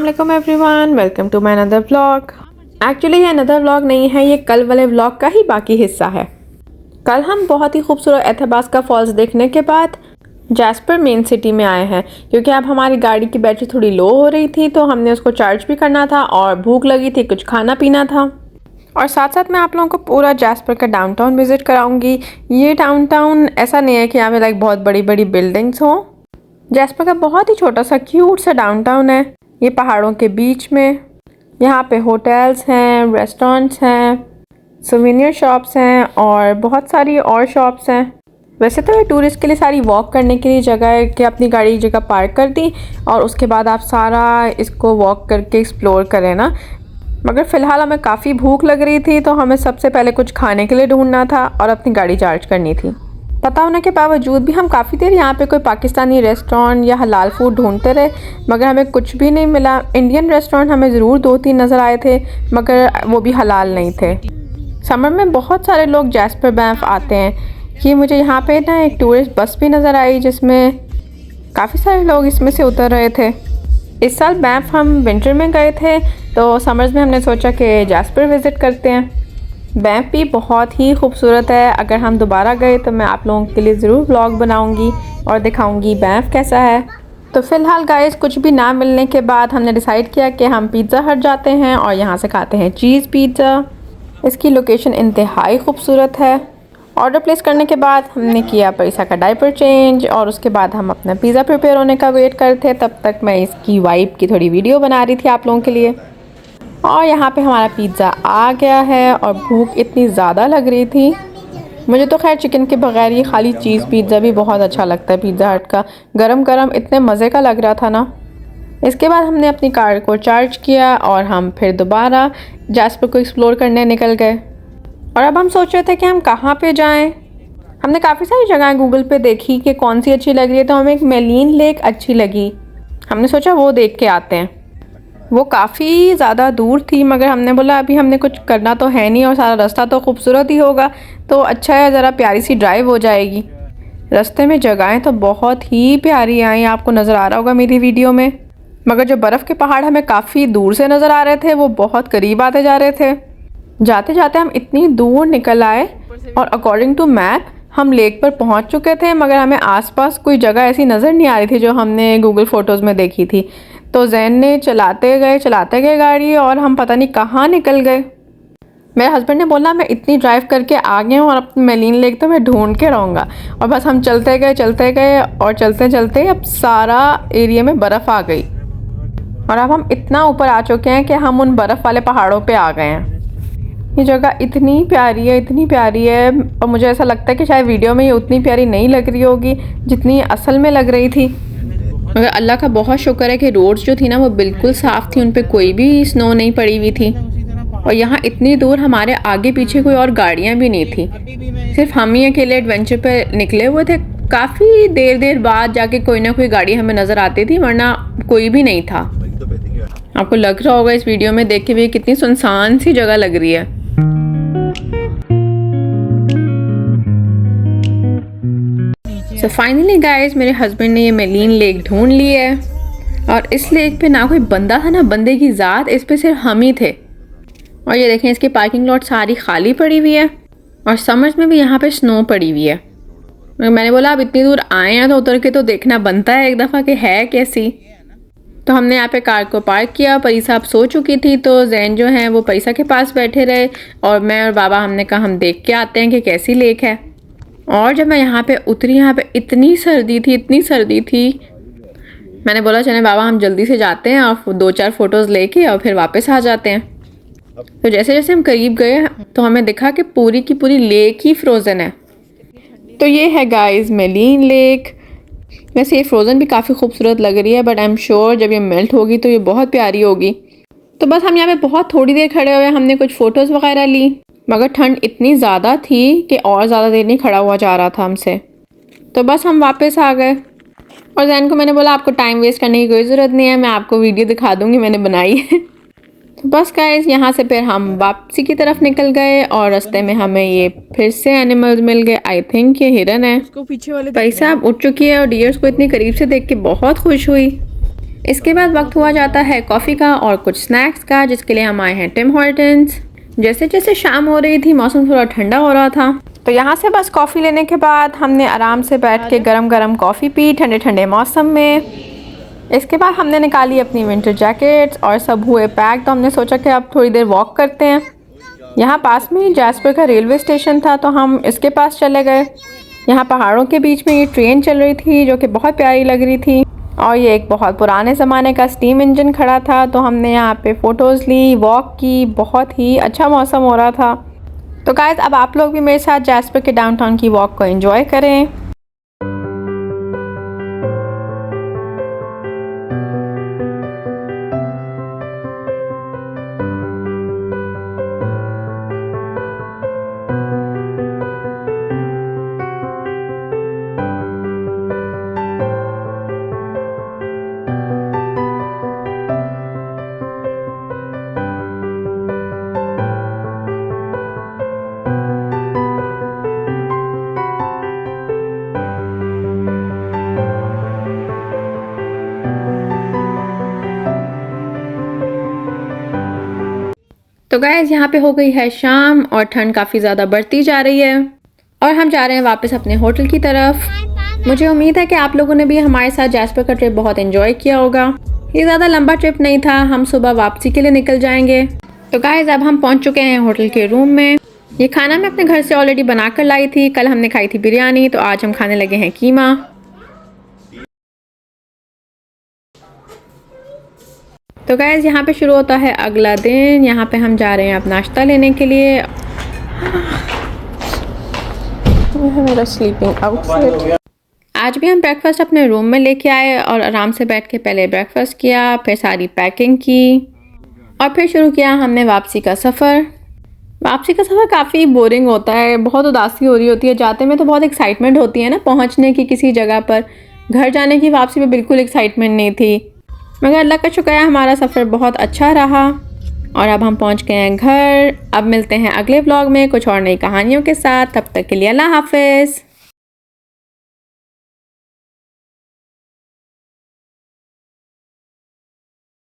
अस्सलाम everyone, welcome to my another vlog. Actually ये another vlog नहीं है, ये कल वाले व्लॉग का ही बाकी हिस्सा है। कल हम बहुत ही खूबसूरत एथबास्का फॉल्स देखने के बाद जैस्पर मेन सिटी में आए हैं, क्योंकि अब हमारी गाड़ी की बैटरी थोड़ी लो हो रही थी तो हमने उसको चार्ज भी करना था और भूख लगी थी, कुछ खाना पीना था। और साथ साथ मैं आप लोगों को पूरा जैस्पर का डाउनटाउन विज़िट कराऊंगी। ये डाउनटाउन ऐसा नहीं है कि यहाँ पे लाइक बहुत बड़ी बड़ी बिल्डिंग्स हों। जैस्पर का बहुत ही छोटा सा क्यूट सा डाउनटाउन है, ये पहाड़ों के बीच में। यहाँ पे होटल्स हैं, रेस्टोरेंट्स हैं, सोवेनियर शॉप्स हैं और बहुत सारी और शॉप्स हैं। वैसे तो ये टूरिस्ट के लिए सारी वॉक करने के लिए जगह है कि अपनी गाड़ी जगह पार्क कर दी और उसके बाद आप सारा इसको वॉक करके एक्सप्लोर करें ना। मगर फ़िलहाल हमें काफ़ी भूख लग रही थी तो हमें सबसे पहले कुछ खाने के लिए ढूंढना था और अपनी गाड़ी चार्ज करनी थी। पता होने के बावजूद भी हम काफ़ी देर यहाँ पे कोई पाकिस्तानी रेस्टोरेंट या हलाल फूड ढूंढते रहे, मगर हमें कुछ भी नहीं मिला। इंडियन रेस्टोरेंट हमें ज़रूर 2-3 नज़र आए थे, मगर वो भी हलाल नहीं थे। समर में बहुत सारे लोग जैस्पर बैंफ आते हैं। कि मुझे यहाँ पे ना एक टूरिस्ट बस भी नज़र आई जिसमें काफ़ी सारे लोग इसमें से उतर रहे थे। इस साल बैंफ हम विंटर में गए थे तो समर्स में हमने सोचा कि जैस्पर विज़िट करते हैं। बैंफ भी बहुत ही खूबसूरत है। अगर हम दोबारा गए तो मैं आप लोगों के लिए ज़रूर व्लॉग बनाऊंगी और दिखाऊंगी बैंफ कैसा है। तो फ़िलहाल गाइस कुछ भी ना मिलने के बाद हमने डिसाइड किया कि हम पिज़्ज़ा हट जाते हैं और यहाँ से खाते हैं चीज़ पिज़्ज़ा। इसकी लोकेशन इंतहाई खूबसूरत है। ऑर्डर प्लेस करने के बाद हमने किया पैसा का डायपर चेंज और उसके बाद हम अपना पिज़्ज़ा प्रिपेयर होने का वेट करते थे। तब तक मैं इसकी वाइब की थोड़ी वीडियो बना रही थी आप लोगों के लिए। और यहाँ पे हमारा पिज़्ज़ा आ गया है और भूख इतनी ज़्यादा लग रही थी। मुझे तो खैर चिकन के बगैर ये खाली चीज़ पिज़्ज़ा भी बहुत अच्छा लगता है। पिज़्ज़ा हट का गरम गरम इतने मज़े का लग रहा था ना। इसके बाद हमने अपनी कार को चार्ज किया और हम फिर दोबारा जैस्पर को एक्सप्लोर करने निकल गए। और अब हम सोच रहे थे कि हम कहाँ पे जाएं। हमने काफ़ी सारी जगहें गूगल पे देखी कि कौन सी अच्छी लग रही है, तो हमें एक मेलिन लेक अच्छी लगी। हमने सोचा वो देख के आते हैं। वो काफ़ी ज़्यादा दूर थी, मगर हमने बोला अभी हमने कुछ करना तो है नहीं और सारा रास्ता तो खूबसूरत ही होगा, तो अच्छा है ज़रा प्यारी सी ड्राइव हो जाएगी। रास्ते में जगहें तो बहुत ही प्यारी आई, आपको नज़र आ रहा होगा मेरी वीडियो में। मगर जो बर्फ़ के पहाड़ हमें काफ़ी दूर से नज़र आ रहे थे वो बहुत करीब आते जा रहे थे। जाते जाते हम इतनी दूर निकल आए और अकॉर्डिंग टू मैप हम लेक पर पहुंच चुके थे, मगर हमें आसपास कोई जगह ऐसी नज़र नहीं आ रही थी जो हमने गूगल फ़ोटोज़ में देखी थी। तो जैन ने चलाते गए गाड़ी और हम पता नहीं कहाँ निकल गए। मेरे हस्बैंड ने बोला मैं इतनी ड्राइव करके आ गया हूँ और अपनी मेलिन लेक तो मैं ढूंढ के रहूँगा। और बस हम चलते गए और चलते चलते अब सारा एरिया में बर्फ़ आ गई और अब हम इतना ऊपर आ चुके हैं कि हम उन बर्फ़ वाले पहाड़ों पर आ गए हैं। ये जगह इतनी प्यारी है और मुझे ऐसा लगता है कि शायद वीडियो में ये उतनी प्यारी नहीं लग रही होगी जितनी असल में लग रही थी। मगर अल्लाह का बहुत शुक्र है कि रोड्स जो थी ना वो बिल्कुल साफ़ थी, उन पे कोई भी स्नो नहीं पड़ी हुई थी। और यहाँ इतनी दूर हमारे आगे पीछे कोई और गाड़ियाँ भी नहीं थी, सिर्फ हम ही अकेले एडवेंचर पर निकले हुए थे। काफ़ी देर बाद जाके कोई ना कोई गाड़ी हमें नज़र आती थी, वरना कोई भी नहीं था। आपको लग रहा होगा इस वीडियो में देख के भी कितनी सुनसान सी जगह लग रही है। तो फाइनली गाइस मेरे हस्बैंड ने ये मेलिन लेक ढूंढ ली है और इस लेक पे ना कोई बंदा था ना बंदे की ज़ात, इस पे सिर्फ हम ही थे। और ये देखें इसकी पार्किंग लॉट सारी खाली पड़ी हुई है और समर्स में भी यहाँ पे स्नो पड़ी हुई है। मैंने बोला अब इतनी दूर आए हैं तो उतर के तो देखना बनता है एक दफ़ा कि है कैसी। तो हमने यहाँ पे कार को पार्क किया। परी साहब सो चुकी थी तो जैन जो है वो पैसा के पास बैठे रहे और मैं और बाबा हमने कहा हम देख के आते हैं कि कैसी लेक है। और जब मैं यहाँ पे उतरी, यहाँ पे इतनी सर्दी थी। मैंने बोला चले बाबा हम जल्दी से जाते हैं और 2-4 फ़ोटोज़ लेके और फिर वापस आ जाते हैं। तो जैसे जैसे हम करीब गए तो हमें दिखा कि पूरी की पूरी लेक ही फ्रोज़न है। तो ये है गाइस मेलिन लेक। वैसे ये फ्रोज़न भी काफ़ी खूबसूरत लग रही है, बट आई एम श्योर जब ये मेल्ट होगी तो ये बहुत प्यारी होगी। तो बस हम यहाँ पे बहुत थोड़ी देर खड़े हुए, हमने कुछ फ़ोटोज़ वगैरह ली, मगर ठंड इतनी ज़्यादा थी कि और ज़्यादा देर नहीं खड़ा हुआ जा रहा था हमसे। तो बस हम वापस आ गए और जैन को मैंने बोला आपको टाइम वेस्ट करने की कोई ज़रूरत नहीं है, मैं आपको वीडियो दिखा दूँगी मैंने बनाई है। तो बस गाइस यहाँ से फिर हम वापसी की तरफ निकल गए और रास्ते में हमें ये फिर से एनिमल्स मिल गए। आई थिंक ये हिरन है। भाई साहब उठ चुकी है और डियर्स को इतनी करीब से देख के बहुत खुश हुई। इसके बाद वक्त हुआ जाता है कॉफ़ी का और कुछ स्नैक्स का, जिसके लिए हम आए हैं टिम हॉर्टन्स। जैसे जैसे शाम हो रही थी मौसम थोड़ा ठंडा हो रहा था, तो यहाँ से बस कॉफ़ी लेने के बाद हमने आराम से बैठ के गरम गरम कॉफ़ी पी ठंडे ठंडे मौसम में। इसके बाद हमने निकाली अपनी विंटर जैकेट्स और सब हुए पैक, तो हमने सोचा कि अब थोड़ी देर वॉक करते हैं। यहाँ पास में ही जैस्पर का रेलवे स्टेशन था, तो हम इसके पास चले गए। यहाँ पहाड़ों के बीच में ये ट्रेन चल रही थी जो कि बहुत प्यारी लग रही थी, और ये एक बहुत पुराने ज़माने का स्टीम इंजन खड़ा था। तो हमने यहाँ पे फ़ोटोज़ ली, वॉक की, बहुत ही अच्छा मौसम हो रहा था। तो गाइस अब आप लोग भी मेरे साथ जैस्पर के डाउनटाउन की वॉक को एंजॉय करें। तो गाइस यहाँ पे हो गई है शाम और ठंड काफ़ी ज़्यादा बढ़ती जा रही है और हम जा रहे हैं वापस अपने होटल की तरफ। मुझे उम्मीद है कि आप लोगों ने भी हमारे साथ जैस्पर का ट्रिप बहुत एंजॉय किया होगा। ये ज़्यादा लंबा ट्रिप नहीं था, हम सुबह वापसी के लिए निकल जाएंगे। तो गाइस अब हम पहुँच चुके हैं होटल के रूम में। ये खाना मैं अपने घर से ऑलरेडी बना कर लाई थी। कल हमने खाई थी बिरयानी, तो आज हम खाने लगे हैं कीमा। तो गाइस यहाँ पे शुरू होता है अगला दिन। यहाँ पे हम जा रहे हैं अब नाश्ता लेने के लिए। मेरा स्लीपिंग आउटफिट। आज भी हम ब्रेकफास्ट अपने रूम में लेके आए और आराम से बैठ के पहले ब्रेकफास्ट किया, फिर सारी पैकिंग की और फिर शुरू किया हमने वापसी का सफ़र। वापसी का सफ़र काफ़ी बोरिंग होता है, बहुत उदासी हो रही होती है। जाते में तो बहुत एक्साइटमेंट होती है ना पहुँचने की किसी जगह पर। घर जाने की वापसी में बिल्कुल एक्साइटमेंट नहीं थी, मगर अल्लाह का शुक्र है हमारा सफ़र बहुत अच्छा रहा और अब हम पहुंच गए हैं घर। अब मिलते हैं अगले व्लॉग में कुछ और नई कहानियों के साथ। तब तक के लिए अल्लाह हाफ़िज़।